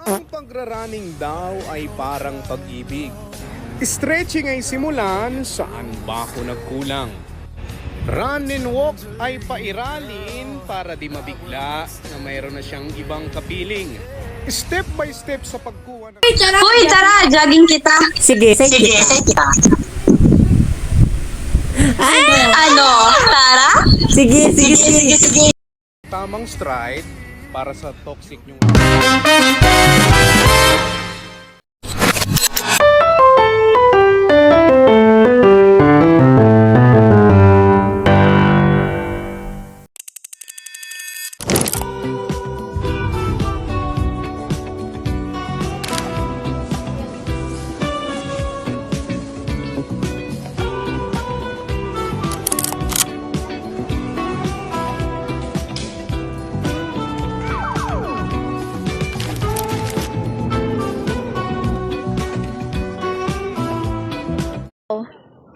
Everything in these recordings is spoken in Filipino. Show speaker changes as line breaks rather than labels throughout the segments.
Ang pagra-running daw ay parang pag-ibig. Stretching ay simulan, saan ba ako nagkulang? Run and walk ay pairalin para di mabigla na mayroon na siyang ibang kapiling. Step by step sa pagkuha ng...
Uy, tara, jogging kita.
Sige, sige.
kita. Ano, Tara?
Sige, sige.
Tamang stride para sa toxic nyong...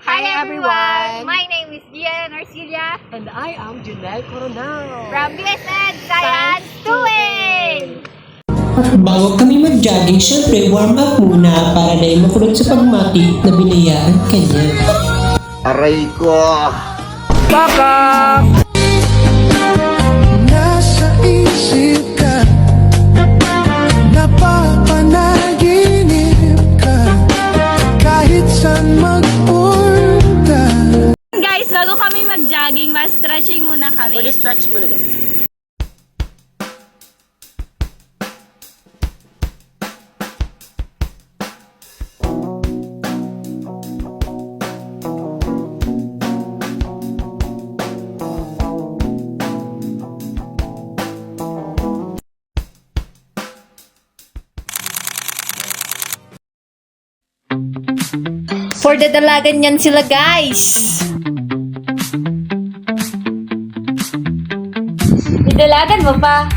Hi everyone! My name is Gian Arcilia
And I am Junel Coronel.
from BSN Science 2A!
Bago kami mag-jogging, syempre warm up muna para dahil makulot sa pagmati na binayaan kanya.
Aray ko!
Nasa isip ka, napapanaginip ka, kahit saan magpunta.
Guys, bago kami mag-jogging, mas-stretching muna kami.
Stretch muna guys.
For the dalagan yan sila, guys! Didalagan mo pa?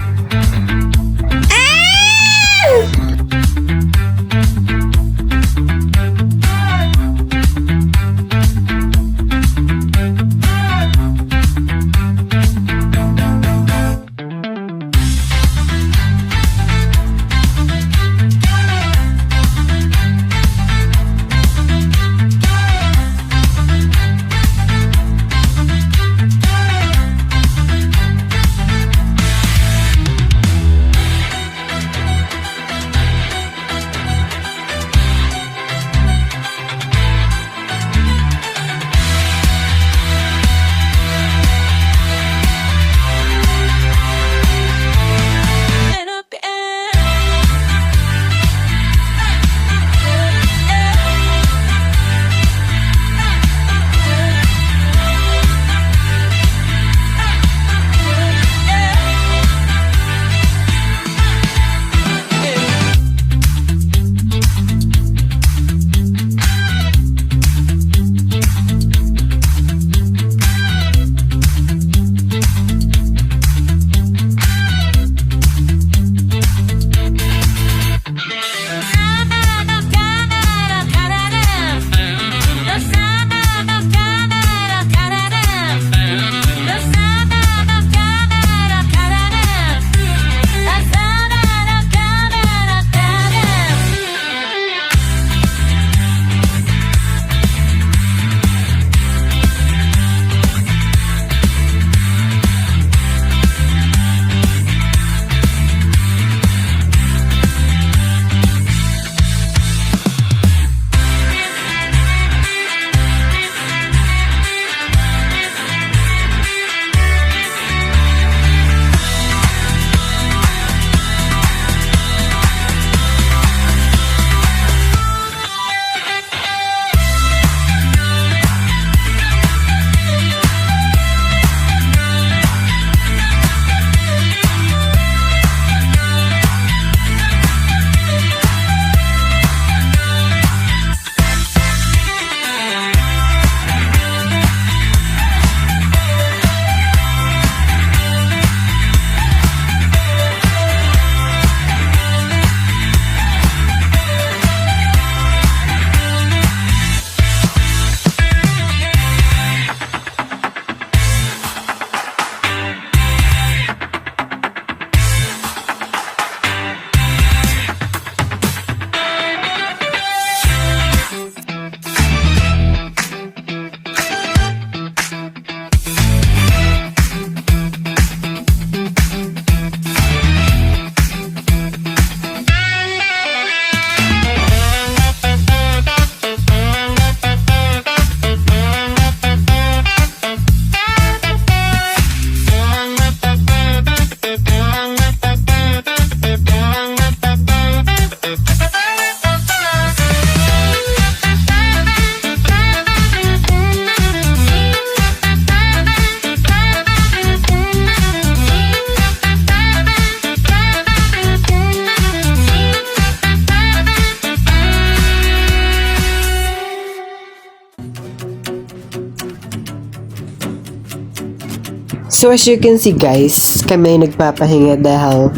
So as you can see guys, kami ay nagpapahinga dahil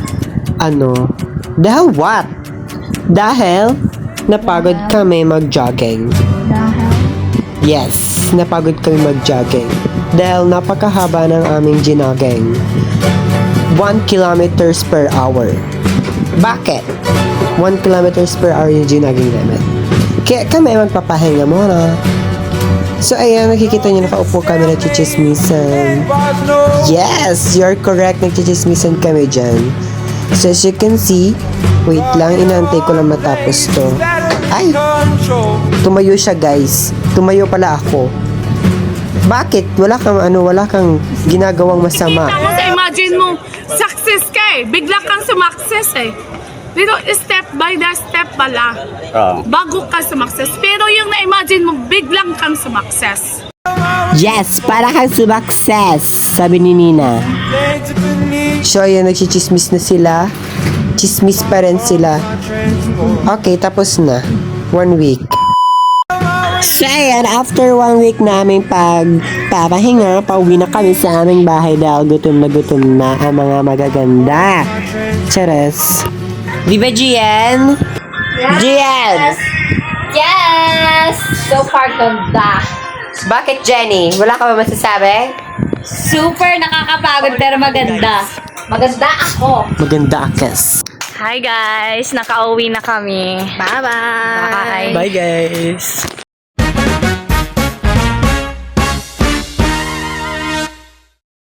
dahil what? Dahil napagod kami mag-jogging. Yes, napagod kami mag-jogging. Dahil napakahaba ng aming ginogging. 1 kilometers per hour. Bakit? 1 kilometers per hour yung ginogging namin. Kaya kami ay magpapahinga muna. So ayan, nakikita nyo nakaupo kami nagchichismisan. Yes, you're correct, nagchichismisan kami dyan. So as you can see, wait lang, inaantay ko lang matapos to. Ay! Tumayo siya guys. Tumayo pala ako. Bakit? Wala kang ginagawang masama.
Tapos imagine mo, success ka eh. Bigla kang sumakses eh. Pero step by the step pala. Bago ka sumakses. Pero yung na-imagine mo, biglang kang sumakses.
Yes, para kang sumakses, sabi ni Nina.
So ayan, nagchichismis na sila. Chismis pa rin sila. Okay, tapos na. 1 week.
So ayan, after 1 week naming pagpapahinga, pauwi na kami sa aming bahay dahil gutom na ang mga magaganda. Charas. Di ba, Gian? Gian!
Yes! So far, ganda.
Bakit, Jenny? Wala ka ba masasabi?
Super nakakapagod pero maganda. Maganda ako.
Maganda akas.
Hi guys! Nakauwi na kami. Bye-bye! Bye!
Bye guys!